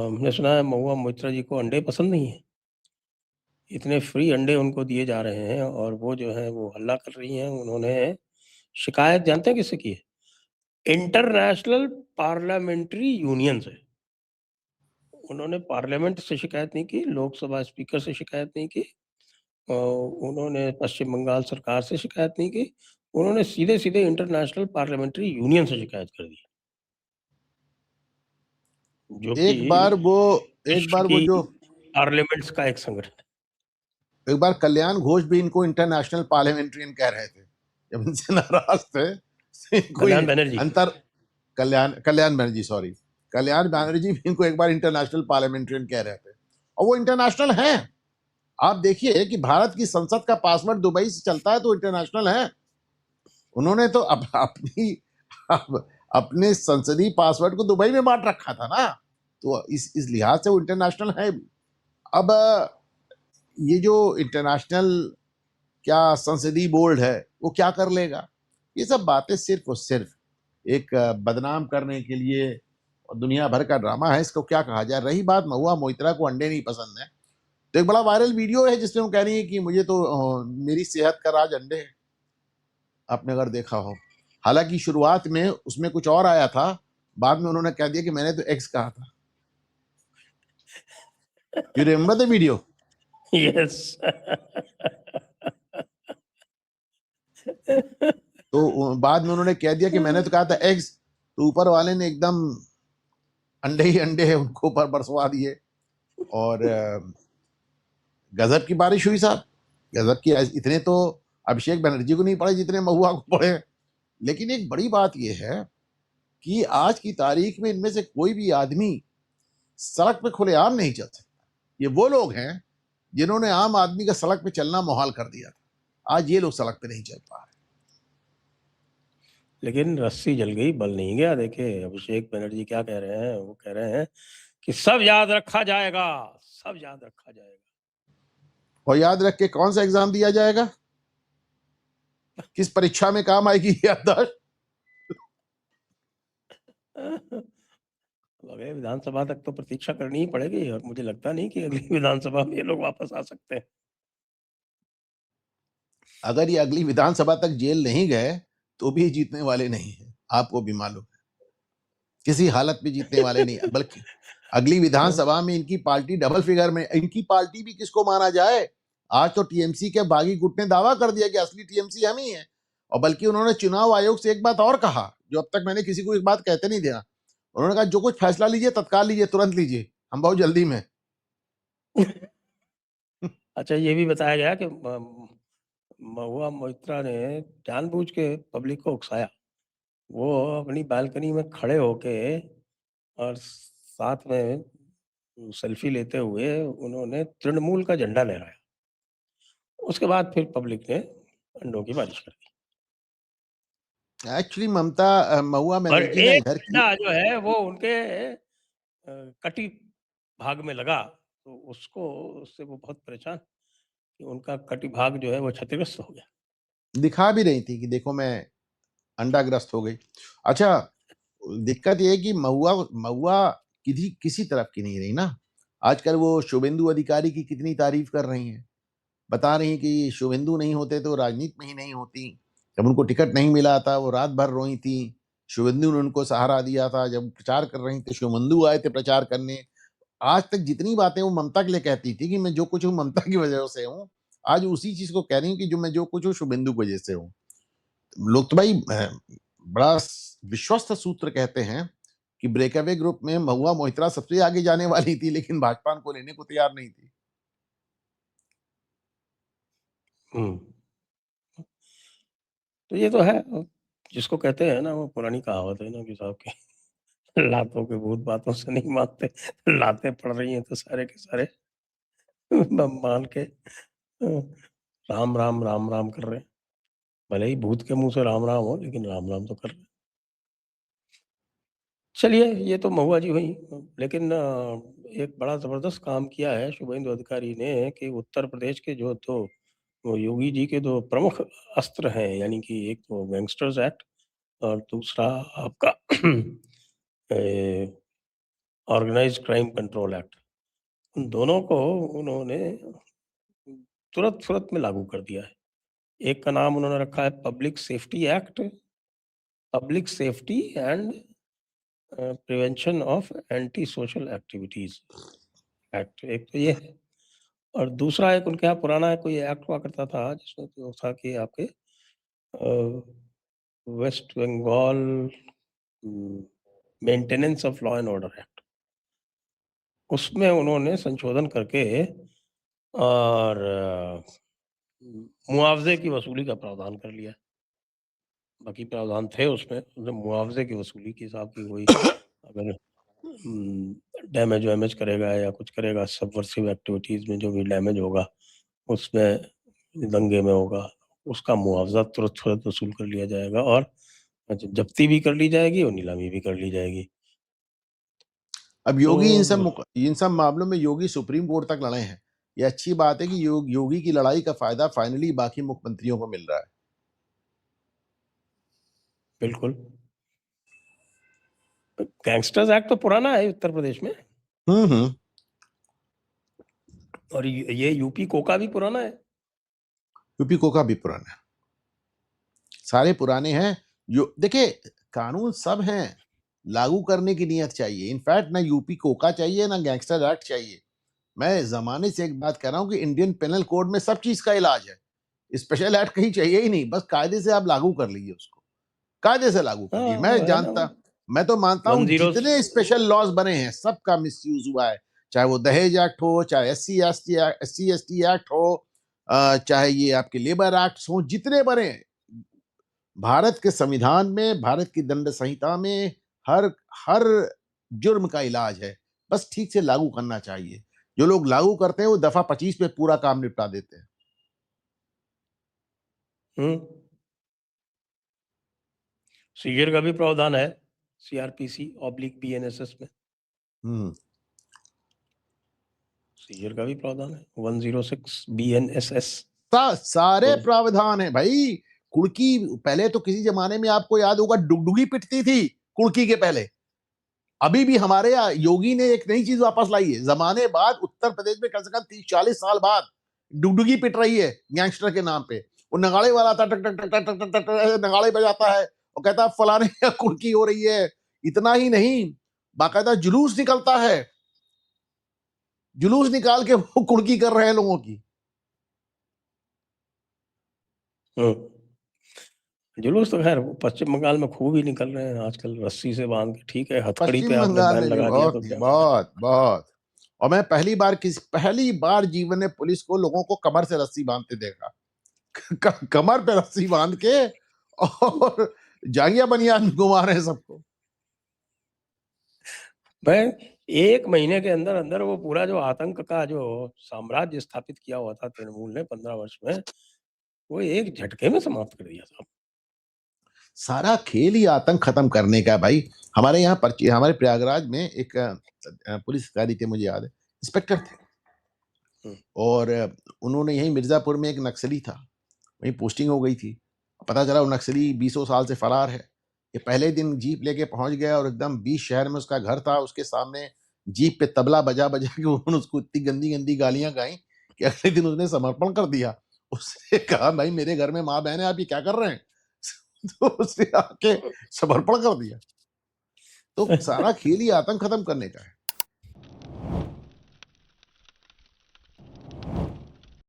हमने सुना है महुआ मोइत्रा जी को अंडे पसंद नहीं है। इतने फ्री अंडे उनको दिए जा रहे हैं और वो जो है वो हल्ला कर रही हैं। उन्होंने शिकायत जानते हैं किससे की है? इंटरनेशनल पार्लियामेंट्री यूनियन से। उन्होंने पार्लियामेंट से शिकायत नहीं की, लोकसभा स्पीकर से शिकायत नहीं की, उन्होंने पश्चिम बंगाल सरकार से शिकायत नहीं की, उन्होंने सीधे-सीधे इंटरनेशनल पार्लियामेंट्री यूनियन से शिकायत कर दी। जो कि एक बार विश्व वो की जो पार्लियामेंट्स का एक संगठन है। एक बार कल्याण घोष भी इनको इंटरनेशनल पार्लियामेंट्रियन कह रहे थे, जब इनसे नाराज थे। कोई कल्याण बनर्जी। अंतर कल्याण बनर्जी, सॉरी, कल्याण बनर्जी भी इनको एक बार इंटरनेशनल पार्लियामेंट्रियन कह रहे थे, और वो इंटरनेशनल हैं। आप देखिए कि भारत की संसद का पासवर्ड दुबई से चलता है तो इंटरनेशनल है। उन्होंने तो अपने संसदीय पासवर्ड को दुबई में बांट रखा था ना, तो इस लिहाज से वो इंटरनेशनल है। अब ये जो इंटरनेशनल क्या संसदीय बोर्ड है वो क्या कर लेगा? ये सब बातें सिर्फ और सिर्फ एक बदनाम करने के लिए और दुनिया भर का ड्रामा है। इसको क्या कहा जाए? रही बात महुआ मोइत्रा को अंडे नहीं पसंद है, तो एक बड़ा वायरल वीडियो है जिसमें वो कह रही है कि मुझे तो मेरी सेहत का राज अंडे है। आपने अगर देखा हो, हालांकि शुरुआत में उसमें कुछ और आया था, बाद में उन्होंने कह दिया कि मैंने तो एक्स कहा था। You remember the video? Yes. तो बाद में उन्होंने कह दिया कि मैंने तो कहा था एक्स, तो ऊपर वाले ने एकदम अंडे ही अंडे है उनको ऊपर बरसवा दिए, और गजब की बारिश हुई साहब, गजब की। इतने तो अभिषेक बनर्जी को नहीं पड़े जितने महुआ को पड़े। लेकिन एक बड़ी बात यह है कि आज की तारीख में इनमें से कोई भी आदमी सड़क पे खुलेआम नहीं चल सकता। ये वो लोग हैं जिन्होंने आम आदमी का सड़क पे चलना मुहाल कर दिया था। आज ये लोग सड़क पे नहीं चल पा रहे। लेकिन रस्सी जल गई, बल नहीं गया। देखिए अभिषेक बनर्जी क्या कह रहे हैं, वो कह रहे हैं कि सब याद रखा जाएगा, सब याद रखा जाएगा। और याद रख के कौन सा एग्जाम दिया जाएगा? किस परीक्षा में काम आएगी याददाश्त? अगले विधानसभा तक तो प्रतीक्षा करनी ही पड़ेगी, और मुझे लगता नहीं कि अगली विधानसभा में ये लोग वापस आ सकते हैं। अगर ये अगली विधानसभा तक जेल नहीं गए तो भी जीतने वाले नहीं है, आपको भी मालूम है। किसी हालत में जीतने वाले नहीं, बल्कि अगली विधानसभा में इनकी पार्टी डबल फिगर में। इनकी पार्टी भी किसको माना जाए? आज तो टीएमसी के बागी गुट ने दावा कर दिया कि असली टीएमसी हम ही है, और बल्कि उन्होंने चुनाव आयोग से एक बात और कहा जो अब तक मैंने किसी को एक बात कहते नहीं दिया। उन्होंने कहा जो कुछ फैसला लीजिए तत्काल लीजिए, तुरंत लीजिए, हम बहुत जल्दी में। अच्छा, ये भी बताया गया कि महुआ मोइत्रा ने जानबूझ के पब्लिक को उकसाया। वो अपनी बालकनी में खड़े होके और साथ में सेल्फी लेते हुए उन्होंने तृणमूल का झंडा लहराया। उसके बाद फिर पब्लिक ने अंडों की बारिश कर दी। एक्चुअली महुआ और बनर्जी ना एक इधर की। अंडा जो है वो उनके कटी भाग में लगा, तो उससे वो बहुत परेशान कि उनका कटी भाग जो है वो क्षतिग्रस्त हो गया। दिखा भी रही थी कि देखो मैं अंडाग्रस्त हो गई। अच्छा, दिक्कत ये है कि महुआ महुआ किसी तरफ की नहीं रही ना। आजकल वो शुभेंदु अधिकारी की कितनी तारीफ कर रही हैं, बता रही हैं कि शुभेंदु नहीं होते तो राजनीति में ही नहीं होती। जब उनको टिकट नहीं मिला था वो रात भर रोई थी, शुभेंदु ने उनको सहारा दिया था। जब प्रचार कर रही थी शुभेंदु आए थे प्रचार करने। आज तक जितनी बातें वो ममता के लिए कहती थी कि मैं जो कुछ हूँ ममता की वजह से हूँ, आज उसी चीज को कह रही हूँ कि जो मैं जो कुछ हूँ शुभेंदु की वजह से हूँ। लोग तो भाई बड़ा विश्वस्त सूत्र कहते हैं कि ब्रेकअवे ग्रुप में महुआ मोइत्रा सबसे आगे जाने वाली थी, लेकिन भाजपा उनको लेने को तैयार नहीं थी। हम्म। तो ये तो है, जिसको कहते हैं ना, वो पुरानी कहावत है ना कि साहब के लातों के भूत बातों से नहीं मानते। लातें पड़ रही हैं तो सारे के सारे मान के राम राम राम राम कर रहे हैं। भले ही भूत के मुंह से राम राम हो, लेकिन राम राम तो कर रहे हैं। चलिए, ये तो महुआ जी हुई। लेकिन एक बड़ा जबरदस्त काम किया है शुभेंदु अधिकारी ने कि उत्तर प्रदेश के जो तो वो योगी जी के दो प्रमुख अस्त्र हैं, यानी कि एक तो गैंगस्टर्स एक्ट और दूसरा आपका ऑर्गेनाइज्ड क्राइम कंट्रोल एक्ट, उन दोनों को उन्होंने तुरंत में लागू कर दिया है। एक का नाम उन्होंने रखा है public safety act, public safety and prevention of anti social activities act, एक तो ये है। और दूसरा एक उनके यहाँ पुराना है कोई एक्ट हुआ करता था जिसमें तो था कि आपके West Bengal maintenance of law and order act, उसमें उन्होंने संशोधन करके और मुआवजे की वसूली का प्रावधान कर लिया। बाकी प्रावधान थे उसमें, मुआवजे की वसूली के हिसाब की कोई अगर डैमेज वैमेज करेगा या कुछ करेगा, सबवर्सिव एक्टिविटीज में जो भी डैमेज होगा उसमें, दंगे में होगा, उसका मुआवजा तुरंत वसूल कर लिया जाएगा और जब्ती भी कर ली जाएगी और नीलामी भी कर ली जाएगी। अब योगी तो इन सब मामलों में योगी सुप्रीम कोर्ट तक लड़े हैं। ये अच्छी बात है कि योगी की लड़ाई का फायदा फाइनली बाकी मुख्यमंत्रियों को मिल रहा है। बिल्कुल। गैंगस्टर्स एक्ट तो पुराना है उत्तर प्रदेश में, और ये यूपी कोका भी पुराना है। यूपी कोका भी पुराना है, सारे पुराने हैं। जो देखिए, कानून सब हैं, लागू करने की नीयत चाहिए। इनफैक्ट ना यूपी कोका चाहिए ना गैंगस्टर एक्ट चाहिए। मैं जमाने से एक बात कह रहा हूं कि इंडियन पेनल कोड में सब चीज का इलाज है। स्पेशल एक्ट कहीं चाहिए ही नहीं, बस कायदे से आप लागू कर लीजिए उसको, कायदे से लागू कर लीजिए। हाँ वो है ना, मैं तो मानता हूं 10 जितने स्पेशल लॉज बने हैं सबका मिसयूज हुआ है। चाहे वो दहेज एक्ट हो, चाहे SC ST एक्ट हो, चाहे ये आपके लेबर एक्ट हो, जितने बने हैं भारत के संविधान में, भारत की दंड संहिता में हर हर जुर्म का इलाज है। बस ठीक से लागू करना चाहिए। जो लोग लागू करते हैं वो दफा 25 पे पूरा काम निपटा देते हैं। सीजर का भी प्रावधान है CRPC/BNSS में, सीजर का भी प्रावधान है 106 BNSS। सारे प्रावधान है भाई। कुड़की पहले तो किसी जमाने में आपको याद होगा डुगडुगी पिटती थी कुड़की के पहले। अभी भी हमारे योगी ने एक नई चीज वापस लाई है। जमाने बाद उत्तर प्रदेश में कम से कम 30-40 साल बाद डुगडुगी पिट रही है गैंगस्टर के नाम पे। वो नगाड़े वाला था, टक टक टक टक टक टक टक नगाड़े बजाता है और कहता है फलाने की कुड़की हो रही है। इतना ही नहीं, बाकायदा जुलूस निकलता है, जुलूस निकाल के वो कुड़की कर रहे हैं लोगों की। जुलूस तो खैर पश्चिम बंगाल में खूब ही निकल रहे हैं आजकल, रस्सी से बांध के। ठीक है, हथकड़ी पे पश्चिम आपने बंगाल बैन में भी लगा दिया बहुत तो क्या बहुत बहुत। और मैं पहली बार जीवन में पुलिस को लोगों को कमर से रस्सी बांधते देखा। कमर पे रस्सी बांध के और जांगिया बनियान घुमा रहे हैं सबको। मैं 1 महीने के अंदर अंदर वो पूरा जो आतंक का जो साम्राज्य स्थापित किया हुआ था तृणमूल ने 15 वर्ष में, वो एक झटके में समाप्त कर दिया था। सारा खेल ही आतंक खत्म करने का भाई। हमारे यहाँ हमारे प्रयागराज में एक पुलिस अधिकारी थे, मुझे याद है, इंस्पेक्टर थे। और उन्होंने यही मिर्जापुर में एक नक्सली था, वहीं पोस्टिंग हो गई थी। पता चला वो नक्सली 20 साल से फरार है। ये पहले दिन जीप लेके पहुंच गया और एकदम 20 शहर में उसका घर था, उसके सामने जीप पे तबला बजा बजा के उन्होंने उसको इतनी गंदी गंदी गालियां गाई कि अगले दिन उसने समर्पण कर दिया। उसने कहा भाई मेरे घर में माँ बहन है, आप ये क्या कर रहे हैं? तो उसने आके समर्पण कर दिया। तो सारा खेल ही आतंक खत्म करने का है।